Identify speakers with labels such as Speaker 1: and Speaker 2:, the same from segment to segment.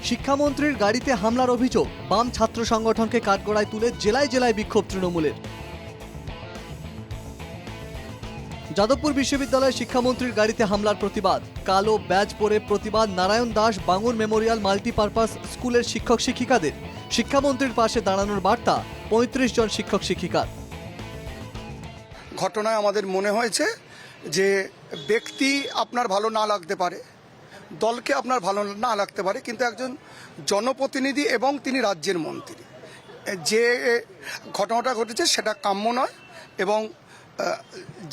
Speaker 1: শিক্ষামন্ত্রীর গাড়িতে হামলার অভিযোগ, বাম ছাত্র সংগঠনকে কাঠগড়ায় তুলে জেলায় জেলায় বিক্ষোভ তৃণমূলের। যাদবপুর বিশ্ববিদ্যালয়ে শিক্ষামন্ত্রীর গাড়িতে হামলার প্রতিবাদ, কালো ব্যাজ পরে প্রতিবাদ নারায়ণ দাস বাঙুর মেমোরিয়াল মাল্টিপারপাস স্কুলের শিক্ষক শিক্ষিকাদের। শিক্ষামন্ত্রীর পাশে দাঁড়ানোর বার্তা ৩৫ জন শিক্ষক শিক্ষিকার।
Speaker 2: ঘটনায় আমাদের মনে হয়েছে যে ব্যক্তি আপনার ভালো না লাগতে পারে, দলকে আপনার ভালো না লাগতে পারে, কিন্তু একজন জনপ্রতিনিধি এবং তিনি রাজ্যের মন্ত্রী, যে ঘটনাটা ঘটেছে সেটা কাম্য নয়। এবং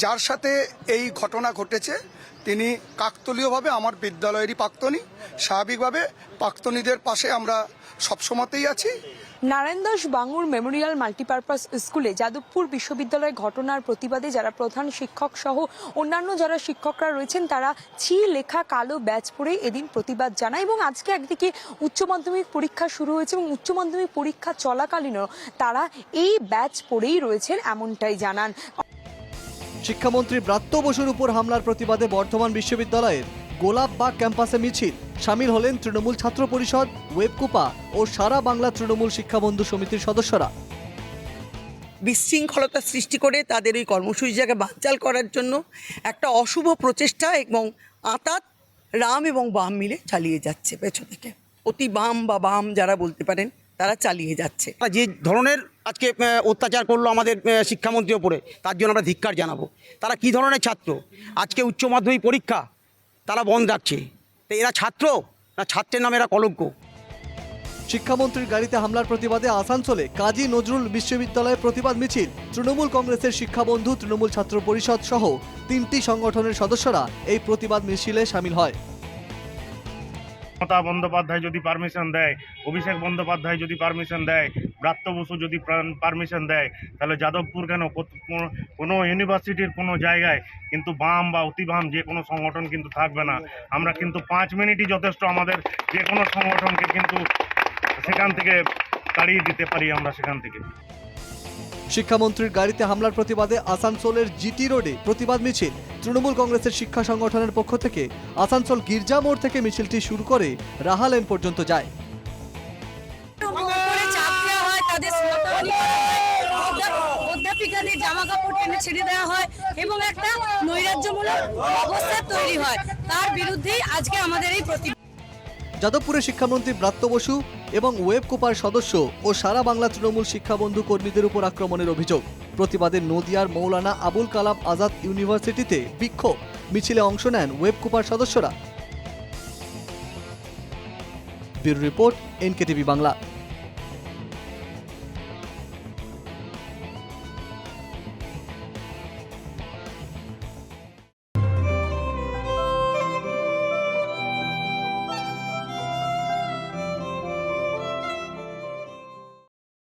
Speaker 2: যার সাথে এই ঘটনা ঘটেছে তিনি কাকতলীয়ভাবে আমার বিদ্যালয়েরই প্রাক্তনী। স্বাভাবিকভাবে প্রাক্তনীদের পাশে আমরা সবসময়তেই আছি।
Speaker 3: নারায়ণ দাস বাঙুর মেমোরিয়াল মাল্টিপারপাস স্কুলে যাদবপুর বিশ্ববিদ্যালয়ের ঘটনার প্রতিবাদে যারা প্রধান শিক্ষক সহ অন্যান্য যারা শিক্ষকরা রয়েছেন তারা ছি লেখা কালো ব্যাজ পরে এদিন প্রতিবাদ জানায়। এবং আজকে একদিকে উচ্চ মাধ্যমিক পরীক্ষা শুরু হয়েছে এবং উচ্চ মাধ্যমিক পরীক্ষা চলাকালীনও তারা এই ব্যাজ পরেই রয়েছেন এমনটাই জানান।
Speaker 1: শিক্ষামন্ত্রী ব্রাত্য বসুর উপর হামলার প্রতিবাদে বর্ধমান বিশ্ববিদ্যালয়ের গোলাপবাগ ক্যাম্পাসে মিছিল। সামিল হলেন তৃণমূল ছাত্র পরিষদ, ওয়েবকুপা ও সারা বাংলা তৃণমূল শিক্ষাবন্ধু সমিতির সদস্যরা।
Speaker 4: বিশৃঙ্খলতা সৃষ্টি করে তাদের ওই কর্মসূচিটাকে বানচাল করার জন্য একটা অশুভ প্রচেষ্টা এবং আঁতাত রাম এবং বাম মিলে চালিয়ে যাচ্ছে পেছন থেকে। অতি বাম বা বাম যারা বলতে পারেন তারা চালিয়ে যাচ্ছে।
Speaker 5: যে ধরনের আজকে অত্যাচার করলো আমাদের শিক্ষামন্ত্রীর ওপরে, তার জন্য আমরা ধিক্কার জানাবো। তারা কি ধরনের ছাত্র? আজকে উচ্চ মাধ্যমিক পরীক্ষা তারা বন্ধ রাখছে, তো এরা ছাত্র না ছাত্রের নামে এরা কলঙ্ক?
Speaker 1: শিক্ষামন্ত্রীর গাড়িতে হামলার প্রতিবাদে আসানসোলে কাজী নজরুল বিশ্ববিদ্যালয়ে প্রতিবাদ মিছিল। তৃণমূল কংগ্রেসের শিক্ষাবন্ধু, তৃণমূল ছাত্র পরিষদ সহ 3টি সংগঠনের সদস্যরা এই প্রতিবাদ মিছিলে সামিল হয়।
Speaker 6: মমতা বন্দ্যোপাধ্যায় যদি পারমিশন দেয়, অভিষেক বন্দ্যোপাধ্যায় যদি পারমিশন দেয়, ব্রাত্য বসু যদি পারমিশন দেয়, তাহলে যাদবপুর কেন কোনো ইউনিভার্সিটির কোনো জায়গায় কিন্তু বাম বা অতি বাম যে কোনো সংগঠন কিন্তু থাকবে না। আমরা কিন্তু 5 মিনিটই যথেষ্ট আমাদের যে কোনো সংগঠনকে কিন্তু সেখান থেকে তাড়িয়ে দিতে পারি আমরা সেখান থেকে।
Speaker 1: শিক্ষামন্ত্রীর গাড়িতে হামলার প্রতিবাদে আসানসোলের জিটি রোডে প্রতিবাদ মিছিল। তৃণমূল কংগ্রেসের শিক্ষা সংগঠনের পক্ষ থেকে আসানসোল গির্জা মোড় থেকে মিছিলটি শুরু করে রাহা লেন পর্যন্ত যায়।
Speaker 7: অধ্যাপিকাদের জামা কাপড় টেনে ছেড়ে দেওয়া হয় এবং একটা নৈরাজ্যমূলক অবস্থা তৈরি হয়, তার বিরুদ্ধেই আজকে আমাদের এই প্রতিবাদ।
Speaker 1: যাদবপুরে শিক্ষামন্ত্রী ব্রাত্য বসু এবং ওয়েবকুপার সদস্য ও সারা বাংলা তৃণমূল শিক্ষাবন্ধু কর্মীদের উপর আক্রমণের অভিযোগ। প্রতিবাদে নদিয়ার মৌলানা আবুল কালাম আজাদ ইউনিভার্সিটিতে বিক্ষোভ মিছিলে অংশ নেন ওয়েবকুপার সদস্যরা। Bureau report, NKTV Bangla.